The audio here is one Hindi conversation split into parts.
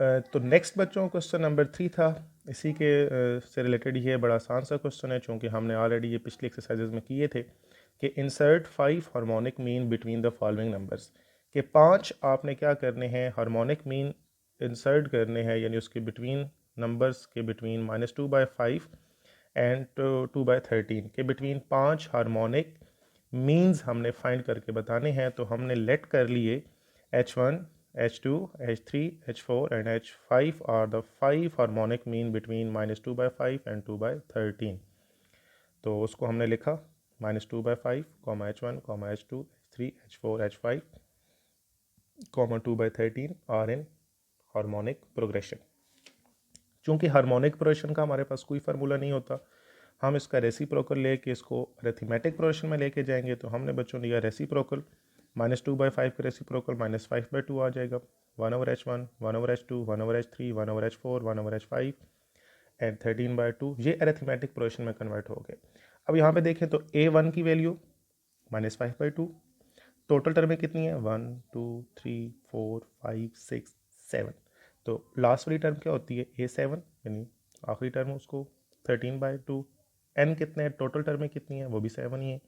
तो नेक्स्ट बच्चों क्वेश्चन नंबर 3 था, इसी के से रिलेटेड ही है। बड़ा आसान सा क्वेश्चन है, चूँकि हमने ऑलरेडी ये पिछले एक्सरसाइजेज में किए थे कि insert 5 harmonic mean between the following numbers, के 5 आपने क्या करने हैं, हार्मोनिक मीन इंसर्ट करने हैं, यानी उसके बिटवीन नंबर्स के बिटवीन -2/5 एंड 2/13 के बिटवीन 5 हार्मोनिक मीन्स हमने फाइंड करके बताने हैं। तो हमने लेट कर लिए H1, H2, H3, H4 and H5 are the 5 harmonic mean between -2/5 and 2/13। तो उसको हमने लिखा -2/5, H1, H2, H3, H4, H5, 2/13 are in harmonic progression. चूँकि हार्मोनिक प्रोग्रेशन का हमारे पास कोई फार्मूला नहीं होता, हम इसका रेसिप्रोकल लेके इसको अरिथमेटिक प्रोग्रेशन में लेके जाएंगे। तो हमने बच्चों लिया रेसिप्रोकल, -2/5 का रेसिप्रोकल -5/2 आ जाएगा, 1/H1, 1/H2, 1/H3, 1/H4, 1/H5 and 13/2। ये अरिथमेटिक प्रोग्रेशन में कन्वर्ट हो गए। अब यहाँ पे देखें तो A1 की वैल्यू -5/2, टोटल टर्में कितनी है 1 2 3 4 5 6 7। तो लास्ट वाली टर्म क्या होती है A7, यानी आखिरी टर्म उसको 13/2। n कितने हैं, टोटल टर्में कितनी है, वो भी 7 ही है।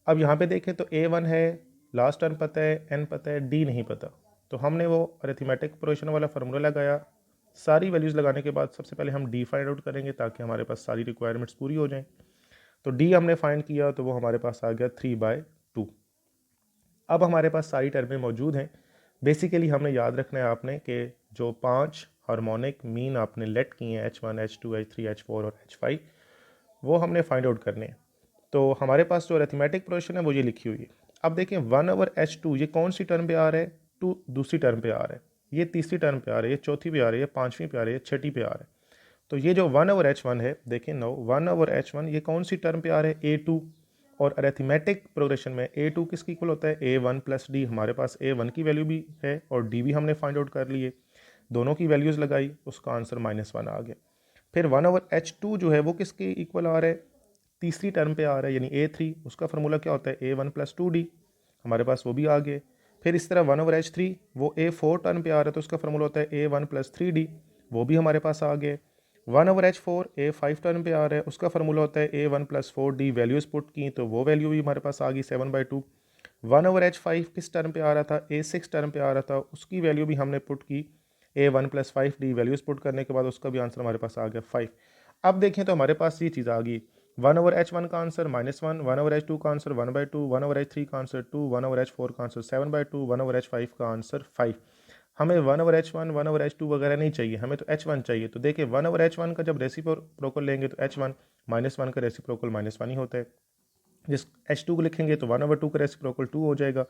अब यहाँ पे देखें तो A1 है, लास्ट टर्म पता है, n पता है, d नहीं पता। तो हमने वो अरिथमेटिक प्रोग्रेशन वाला फार्मूला लगाया। सारी वैल्यूज़ लगाने के बाद सबसे पहले हम d फाइंड आउट करेंगे ताकि हमारे पास सारी रिक्वायरमेंट्स पूरी हो जाएं। तो d हमने फाइंड किया तो वो हमारे पास आ गया 3/2। अब हमारे पास सारी टर्में मौजूद हैं। बेसिकली हमें याद रखना है आपने कि जो 5 हार्मोनिक मीन आपने लेट किए हैं H1, H2, H3, H4 और H5, वो हमने फाइंड आउट करने हैं। तो हमारे पास जो अरिथमेटिक प्रोग्रेशन है वो ये लिखी हुई है। अब देखें 1/H2 ये कौन सी टर्म पे आ रहा है, 2 दूसरी टर्म पे आ रहा है, ये तीसरी टर्म पे आ रही है, चौथी पे आ रही है, पाँचवीं पे आ रही है, छठी पे आ रहा है। तो ये जो 1/H1 है, देखें नो 1/H1 ये कौन सी टर्म पे आ रहा है, A2। और अरिथमेटिक प्रोग्रेशन में A2 किसकी इक्वल होता है, A1 + D। हमारे पास A1 की वैल्यू भी है और D भी हमने फाइंड आउट कर लिए, दोनों की वैल्यूज़ लगाई, उसका आंसर -1 आ गया। फिर 1/H2 जो है वो किसके इक्वल आ रहा है, तीसरी टर्म पे आ रहा है, यानी A3। उसका फार्मूला क्या होता है, A1 + 2D। हमारे पास वो भी आ गए। फिर इस तरह 1/H3 वो A4 टर्म पे आ रहा है, तो उसका फार्मूला होता है A1 + 3D। वो भी हमारे पास आ गए। 1/H4 A5 टर्म पे आ रहा है, उसका फार्मूला होता है A1 + 4D। वैल्यूज़ पुट की तो वो वैल्यू भी हमारे पास आ गई 7/2। 1/H5 किस टर्म पे आ रहा था, A6 टर्म पे आ रहा था, उसकी वैल्यू भी हमने पुट की A1 + 5D। वैल्यूज़ पुट करने के बाद उसका भी आंसर हमारे पास आ गया 5। अब देखें तो हमारे पास ये चीज़ आ गई, 1/H1 का आंसर -1, 1/H2 का आंसर 1/2, 1/H3 का आंसर 2, 1/H4 का आंसर 7/2, 1/H5 का आंसर 5। हमें 1/H1, 1/H2 वगैरह नहीं चाहिए, हमें तो H1 चाहिए। तो देखिए 1/H1 का जब रेसिप्रोकल लेंगे तो H1 -1 का रेसिप्रोकल -1 ही होता है। जिस H2 को लिखेंगे तो 1/2 का रेसिप्रोकल 2 हो जाएगा,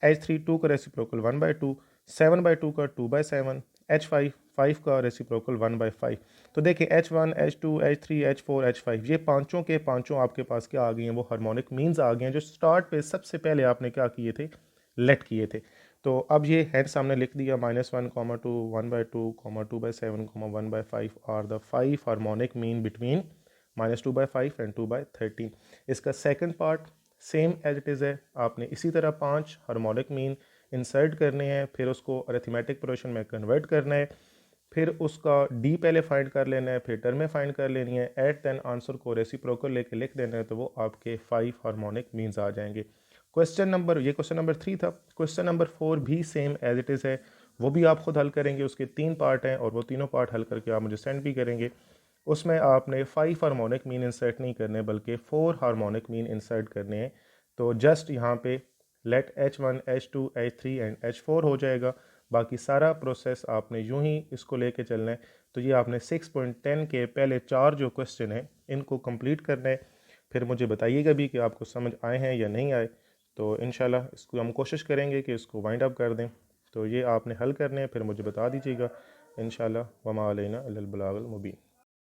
H3 2 का रेसिप्रोकल 1/2, 7/2 का 2/7, H5 5 का रेसिप्रोकल 1/5। तो देखिए H1, H2, H3, H4, H5 ये पांचों के पांचों आपके पास क्या आ गए हैं, वो हार्मोनिक मीन्स आ गए हैं जो स्टार्ट पे सबसे पहले आपने क्या किए थे, लेट किए थे। तो अब ये हेड सामने लिख दिया, -1, 2, 1/2, 2/7, 1/5 are the 5 harmonic mean between -2/5 and 2/13। इसका second part same as it is है, आपने इसी तरह 5 हार्मोनिक मीन इंसर्ट करने हैं, फिर उसको अरिथमेटिक प्रोग्रेशन में कन्वर्ट करना है, फिर उसका डी पहले फाइंड कर लेना है, फिर टर्में फाइंड कर लेनी है, एट देन आंसर को रेसिप्रोकल लेके लिख देना है, तो वो आपके 5 हार्मोनिक मीन्स आ जाएंगे। ये क्वेश्चन नंबर 3 था। क्वेश्चन नंबर 4 भी सेम एज इट इज़ है, वो भी आप खुद हल करेंगे। उसके 3 पार्ट हैं और वो तीनों पार्ट हल करके आप मुझे सेंड भी करेंगे। उसमें आपने 5 हार्मोनिक मीन इंसर्ट नहीं करने बल्कि 4 हार्मोनिक मीन इंसर्ट करने हैं। तो जस्ट यहाँ पे late H1, H2, H3 and H4 हो जाएगा। बाकी सारा प्रोसेस आपने यूं ही इसको लेके चलना है। तो ये आपने 6.10 के पहले 4 जो क्वेश्चन हैं इनको कंप्लीट करना है। फिर मुझे बताइएगा भी कि आपको समझ आए हैं या नहीं आए। तो इंशाल्लाह इसको हम कोशिश करेंगे कि इसको वाइंड अप कर दें। तो ये आपने हल करने हैं, फिर मुझे बता दीजिएगा इंशाल्लाह। वमा अलैना इल्लल बलागुल मुबीन।